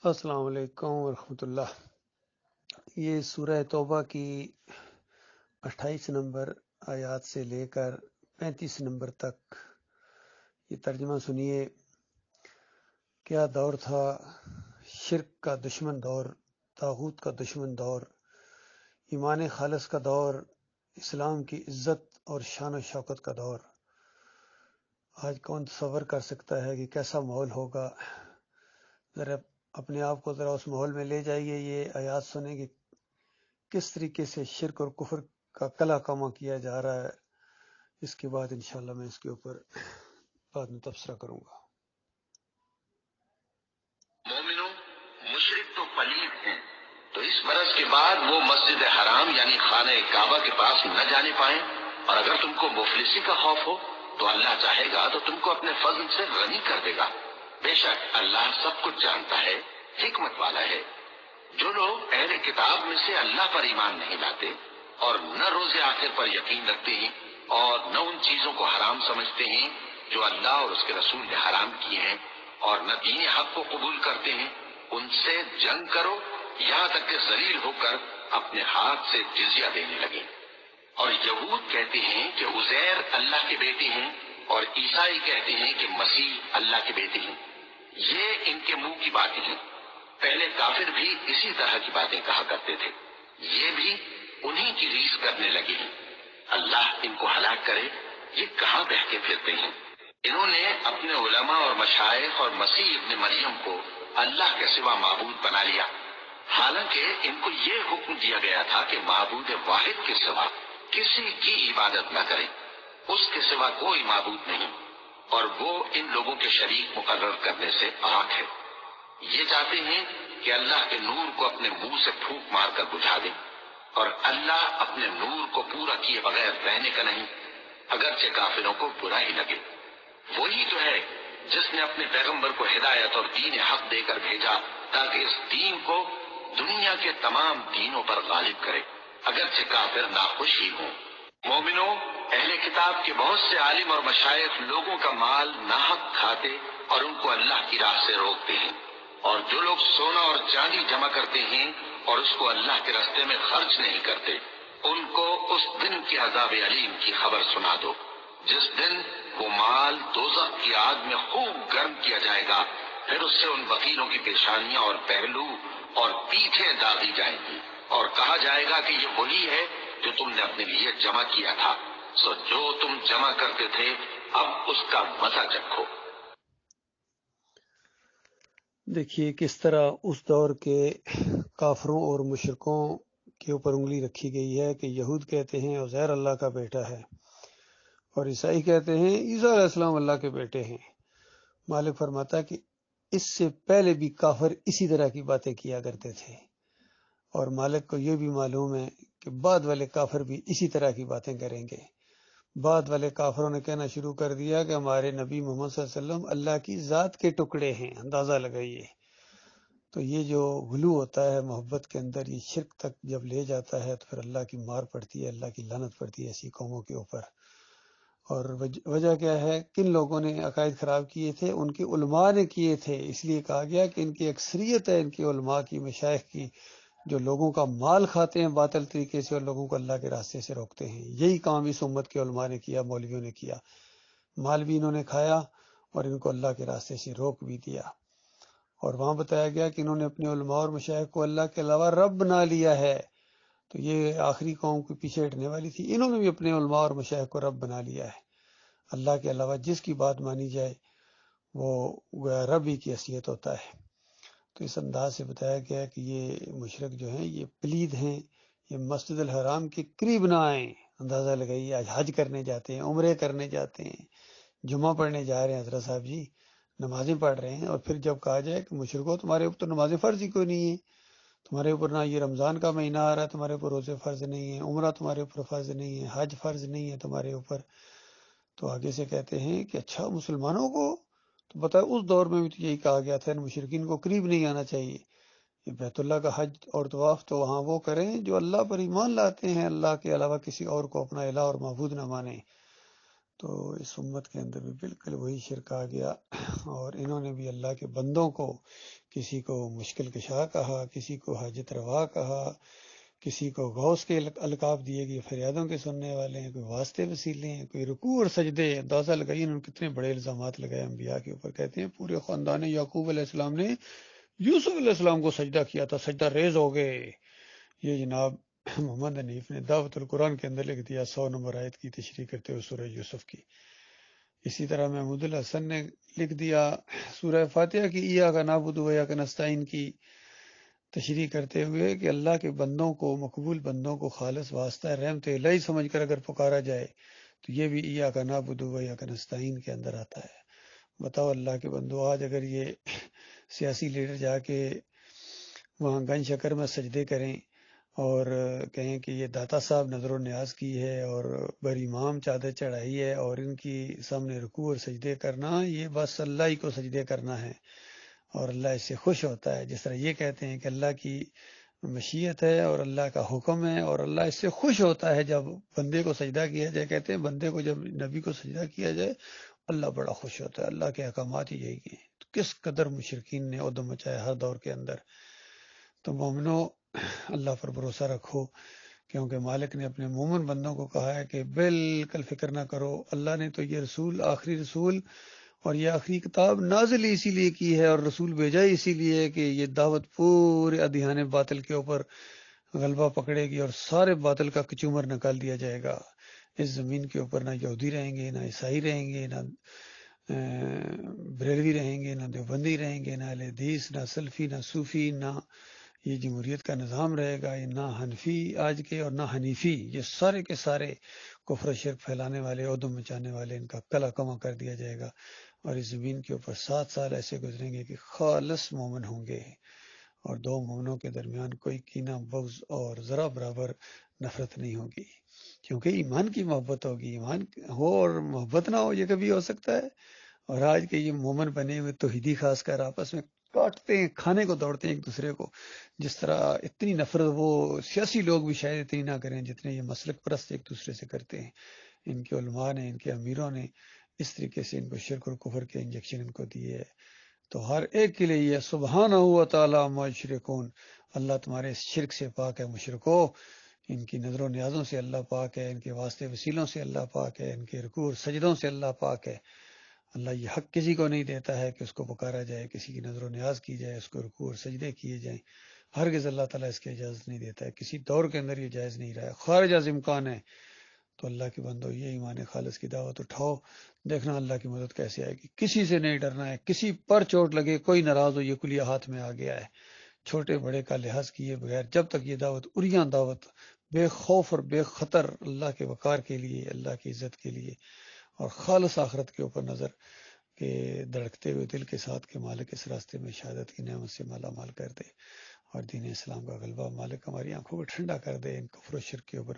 السلام علیکم ورحمۃ اللہ۔ یہ سورہ توبہ کی 28 نمبر آیات سے لے کر 35 نمبر تک یہ ترجمہ سنیے۔ کیا دور تھا، شرک کا دشمن دور، طاغوت کا دشمن دور، ایمان خالص کا دور، اسلام کی عزت اور شان و شوکت کا دور۔ آج کون تصور کر سکتا ہے کہ کیسا ماحول ہوگا؟ ذرا اپنے آپ کو ذرا اس ماحول میں لے جائیے، یہ آیات سنیں کہ کس طریقے سے شرک اور کفر کا کلا کما کیا جا رہا ہے۔ اس کے بعد انشاءاللہ میں اس کے اوپر بعد میں تبصرہ کروں گا۔ مومنوں، مشرک تو پلید ہیں، تو اس برس کے بعد وہ مسجد حرام یعنی خانہ کعبہ کے پاس نہ جانے پائیں، اور اگر تم کو مفلسی کا خوف ہو تو اللہ چاہے گا تو تم کو اپنے فضل سے غنی کر دے گا۔ بے شک اللہ سب کچھ جانتا ہے، حکمت والا ہے۔ جو لوگ اہل کتاب میں سے اللہ پر ایمان نہیں لاتے اور نہ روز آخر پر یقین رکھتے ہیں اور نہ ان چیزوں کو حرام سمجھتے ہیں جو اللہ اور اس کے رسول نے حرام کیے ہیں، اور نہ دین حق کو قبول کرتے ہیں، ان سے جنگ کرو یہاں تک کہ ذلیل ہو کر اپنے ہاتھ سے جزیہ دینے لگے۔ اور یہود کہتے ہیں کہ عزیر اللہ کے بیٹے ہیں، اور عیسائی کہتے ہیں کہ مسیح اللہ کے بیٹے ہیں۔ یہ ان کے منہ کی باتیں ہیں۔ پہلے کافر بھی اسی طرح کی باتیں کہا کرتے تھے، یہ بھی انہی کی ریس کرنے لگے ہیں۔ اللہ ان کو ہلاک کرے، یہ کہاں بہکے پھرتے ہیں۔ انہوں نے اپنے علماء اور مشائخ اور مسیح ابن مریم کو اللہ کے سوا معبود بنا لیا، حالانکہ ان کو یہ حکم دیا گیا تھا کہ معبود واحد کے سوا کسی کی عبادت نہ کریں، اس کے سوا کوئی معبود نہیں، اور وہ ان لوگوں کے شریک مقرر کرنے سے پاک ہے۔ یہ چاہتے ہیں کہ اللہ کے نور کو اپنے منہ سے پھونک مار کر بجھا دیں، اور اللہ اپنے نور کو پورا کیے بغیر رہنے کا نہیں، اگرچہ کافروں کو برا ہی لگے۔ وہی تو ہے جس نے اپنے پیغمبر کو ہدایت اور دین حق دے کر بھیجا تاکہ اس دین کو دنیا کے تمام دینوں پر غالب کرے، اگرچہ کافر ناخوش ہی ہوں۔ مومنوں، اہل کتاب کے بہت سے عالم اور مشائخ لوگوں کا مال ناحق کھاتے اور ان کو اللہ کی راہ سے روکتے ہیں، اور جو لوگ سونا اور چاندی جمع کرتے ہیں اور اس کو اللہ کے راستے میں خرچ نہیں کرتے، ان کو اس دن کی عذاب علیم کی خبر سنا دو، جس دن وہ مال دوزخ کی آگ میں خوب گرم کیا جائے گا، پھر اس سے ان وکیلوں کی پیشانیاں اور پہلو اور پیٹھیں داغی جائیں گی، اور کہا جائے گا کہ یہ وہی ہے جو تم نے اپنے لیے جمع کیا تھا، سو جو تم جمع کرتے تھے اب اس کا مزہ چکھو۔ دیکھیے کس طرح اس دور کے کافروں اور مشرکوں کے اوپر انگلی رکھی گئی ہے کہ یہود کہتے ہیں عزیر اللہ کا بیٹا ہے، اور عیسائی کہتے ہیں عیسیٰ علیہ السلام اللہ کے بیٹے ہیں۔ مالک فرماتا ہے کہ اس سے پہلے بھی کافر اسی طرح کی باتیں کیا کرتے تھے، اور مالک کو یہ بھی معلوم ہے کہ بعد والے کافر بھی اسی طرح کی باتیں کریں گے۔ بعد والے کافروں نے کہنا شروع کر دیا کہ ہمارے نبی محمد صلی اللہ علیہ وسلم اللہ کی ذات کے ٹکڑے ہیں، اندازہ لگائیے۔ تو یہ جو غلو ہوتا ہے محبت کے اندر، یہ شرک تک جب لے جاتا ہے تو پھر اللہ کی مار پڑتی ہے، اللہ کی لعنت پڑتی ہے ایسی قوموں کے اوپر۔ اور وجہ کیا ہے؟ کن لوگوں نے عقائد خراب کیے تھے؟ ان کے علماء نے کیے تھے، اس لیے کہا گیا کہ ان کی اکثریت ہے ان کے علماء کی، مشائخ کی، جو لوگوں کا مال کھاتے ہیں باطل طریقے سے اور لوگوں کو اللہ کے راستے سے روکتے ہیں۔ یہی کام اس امت کے علماء نے کیا، مولویوں نے کیا، مال بھی انہوں نے کھایا اور ان کو اللہ کے راستے سے روک بھی دیا۔ اور وہاں بتایا گیا کہ انہوں نے اپنے علماء اور مشائخ کو اللہ کے علاوہ رب بنا لیا ہے، تو یہ آخری قوم کے پیچھے ہٹنے والی تھی، انہوں نے بھی اپنے علماء اور مشائخ کو رب بنا لیا ہے۔ اللہ کے علاوہ جس کی بات مانی جائے وہ رب ہی کی حیثیت ہوتا ہے۔ تو اس انداز سے بتایا گیا کہ یہ مشرک جو ہیں یہ پلید ہیں، یہ مسجد الحرام کے قریب نہ آئیں۔ اندازہ لگائیے، آج حج کرنے جاتے ہیں، عمرے کرنے جاتے ہیں، جمعہ پڑھنے جا رہے ہیں حضرت صاحب جی، نمازیں پڑھ رہے ہیں، اور پھر جب کہا جائے کہ مشرکو تمہارے اوپر تو نمازیں فرض ہی کوئی نہیں ہے، تمہارے اوپر نہ یہ رمضان کا مہینہ آ رہا ہے، تمہارے اوپر روزے فرض نہیں ہیں، عمرہ تمہارے اوپر فرض نہیں ہے، حج فرض نہیں ہے تمہارے اوپر، تو آگے سے کہتے ہیں کہ اچھا مسلمانوں کو تو بتائے اس دور میں بھی تو یہی کہا گیا تھا مشرکین کو قریب نہیں آنا چاہیے۔ یہ بیت اللہ کا حج اور طواف تو وہاں وہ کریں جو اللہ پر ایمان لاتے ہیں، اللہ کے علاوہ کسی اور کو اپنا الہ اور معبود نہ مانیں۔ تو اس امت کے اندر بھی بالکل وہی شرک آ گیا، اور انہوں نے بھی اللہ کے بندوں کو کسی کو مشکل کشا کہا، کسی کو حاجت روا کہا، کسی کو غوث کے القاب دیے گئے، فریادوں کے سننے والے ہیں، کوئی واسطے وسیلے ہیں، کوئی رکوع اور سجدے۔ اندازہ لگائیے انہوں نے کتنے بڑے الزامات لگائے انبیاء کے اوپر۔ کہتے ہیں پورے خاندان یعقوب علیہ السلام نے یوسف علیہ السلام کو سجدہ کیا تھا، سجدہ ریز ہو گئے۔ یہ جناب محمد حنیف نے دعوت القرآن کے اندر لکھ دیا 100 نمبر آیت کی تشریح کرتے ہوئے سورہ یوسف کی۔ اسی طرح محمود الحسن نے لکھ دیا سورہ فاتحہ کی ایاک نعبد و ایاک نستعین کی تشریح کرتے ہوئے کہ اللہ کے بندوں کو، مقبول بندوں کو خالص واسطہ رحمت الہی سمجھ کر اگر پکارا جائے تو یہ بھی ایاک نعبد و ایاک نستعین کے اندر آتا ہے۔ بتاؤ اللہ کے بندو، آج اگر یہ سیاسی لیڈر جا کے وہاں گن شکر میں سجدے کریں اور کہیں کہ یہ داتا صاحب نظر و نیاز کی ہے اور بر امام چادر چڑھائی ہے اور ان کی سامنے رکوع اور سجدے کرنا، یہ بس اللہ ہی کو سجدے کرنا ہے اور اللہ اس سے خوش ہوتا ہے، جس طرح یہ کہتے ہیں کہ اللہ کی مشیت ہے اور اللہ کا حکم ہے اور اللہ اس سے خوش ہوتا ہے جب بندے کو سجدہ کیا جائے۔ کہتے ہیں بندے کو جب نبی کو سجدہ کیا جائے اللہ بڑا خوش ہوتا ہے، اللہ کے احکامات ہی یہی ہیں۔ تو کس قدر مشرکین نے عدم مچایا ہر دور کے اندر۔ تو مومنو، اللہ پر بھروسہ رکھو، کیونکہ مالک نے اپنے مومن بندوں کو کہا ہے کہ بالکل فکر نہ کرو، اللہ نے تو یہ رسول، آخری رسول اور یہ آخری کتاب نازل اسی لیے کی ہے اور رسول بھیجا اسی لیے کہ یہ دعوت پورے ادھیان باطل کے اوپر غلبہ پکڑے گی اور سارے باطل کا کچومر نکال دیا جائے گا۔ اس زمین کے اوپر نہ یہودی رہیں گے، نہ عیسائی رہیں گے، نہ بریلوی رہیں گے، نہ دیوبندی رہیں گے، نہ اہل حدیث، نہ سلفی، نہ صوفی، نہ یہ جمہوریت کا نظام رہے گا، نہ حنفی آج کے اور نہ حنیفی، یہ سارے کے سارے کفر و شرک پھیلانے والے، عدم مچانے والے، ان کا کلا کما کر دیا جائے گا۔ اور اس زمین کے اوپر 7 سال ایسے گزریں گے کہ خالص مومن ہوں گے اور دو مومنوں کے درمیان کوئی کینہ، بغض اور ذرا برابر نفرت نہیں ہوگی، کیونکہ ایمان کی محبت ہوگی۔ ایمان ہو اور محبت نہ ہو، یہ کبھی ہو سکتا ہے؟ اور آج کے یہ مومن بنے ہوئے توحیدی خاص کر آپس میں کاٹتے ہیں، کھانے کو دوڑتے ہیں ایک دوسرے کو، جس طرح اتنی نفرت وہ سیاسی لوگ بھی شاید اتنی نہ کریں جتنے یہ مسلک پرست ایک دوسرے سے کرتے ہیں۔ ان کے علماء نے، ان کے امیروں نے اس طریقے سے ان کو شرک اور کفر کے انجیکشن ان کو دیے ہے۔ تو ہر ایک کے لیے یہ سبحانہ و تعالی عما یشرکون، اللہ تمہارے اس شرک سے پاک ہے مشرکو، ان کی نظر و نیازوں سے اللہ پاک ہے، ان کے واسطے وسیلوں سے اللہ پاک ہے، ان کے رکوع اور سجدوں سے اللہ پاک ہے۔ اللہ یہ حق کسی کو نہیں دیتا ہے کہ اس کو پکارا جائے، کسی کی نظر و نیاز کی جائے، اس کو رکوع اور سجدے کیے جائیں۔ ہرگز اللہ تعالیٰ اس کی اجازت نہیں دیتا ہے، کسی دور کے اندر یہ جائز نہیں رہا ہے، خارج از امکان ہے۔ تو اللہ کے بندو، یہ ایمان خالص کی دعوت اٹھاؤ، دیکھنا اللہ کی مدد کیسے آئے گی۔ کسی سے نہیں ڈرنا ہے، کسی پر چوٹ لگے، کوئی ناراض ہو، یہ کلیہ ہاتھ میں آ گیا ہے، چھوٹے بڑے کا لحاظ کیے بغیر جب تک یہ دعوت اریاں دعوت، بے خوف اور بے خطر، اللہ کے وقار کے لیے، اللہ کی عزت کے لیے اور خالص آخرت کے اوپر نظر کہ دھڑکتے ہوئے دل کے ساتھ کہ مالک اس راستے میں شہادت کی نعمت سے مالا مال کر دے اور دین اسلام کا غلبہ مالک ہماری آنکھوں کو ٹھنڈا کر دے۔ ان کفر و شرک کے اوپر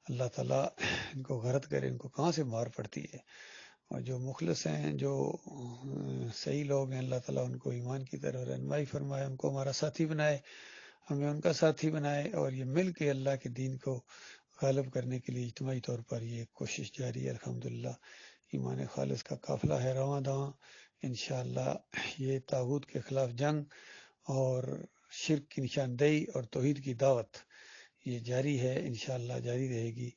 اللہ تعالیٰ ان کو غرق کرے، ان کو کہاں سے مار پڑتی ہے۔ اور جو مخلص ہیں، جو صحیح لوگ ہیں، اللہ تعالیٰ ان کو ایمان کی طرف رہنمائی فرمائے، ان کو ہمارا ساتھی بنائے، ہمیں ان کا ساتھی بنائے، اور یہ مل کے اللہ کے دین کو غالب کرنے کے لیے اجتماعی طور پر یہ کوشش جاری ہے۔ الحمدللہ ایمان خالص کا قافلہ ہے رواں دواں، انشاءاللہ یہ طاغوت کے خلاف جنگ اور شرک کی نشاندہی اور توحید کی دعوت یہ جاری ہے، انشاءاللہ جاری رہے گی،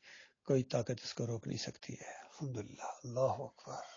کوئی طاقت اس کو روک نہیں سکتی ہے۔ الحمدللہ، اللہ اکبر۔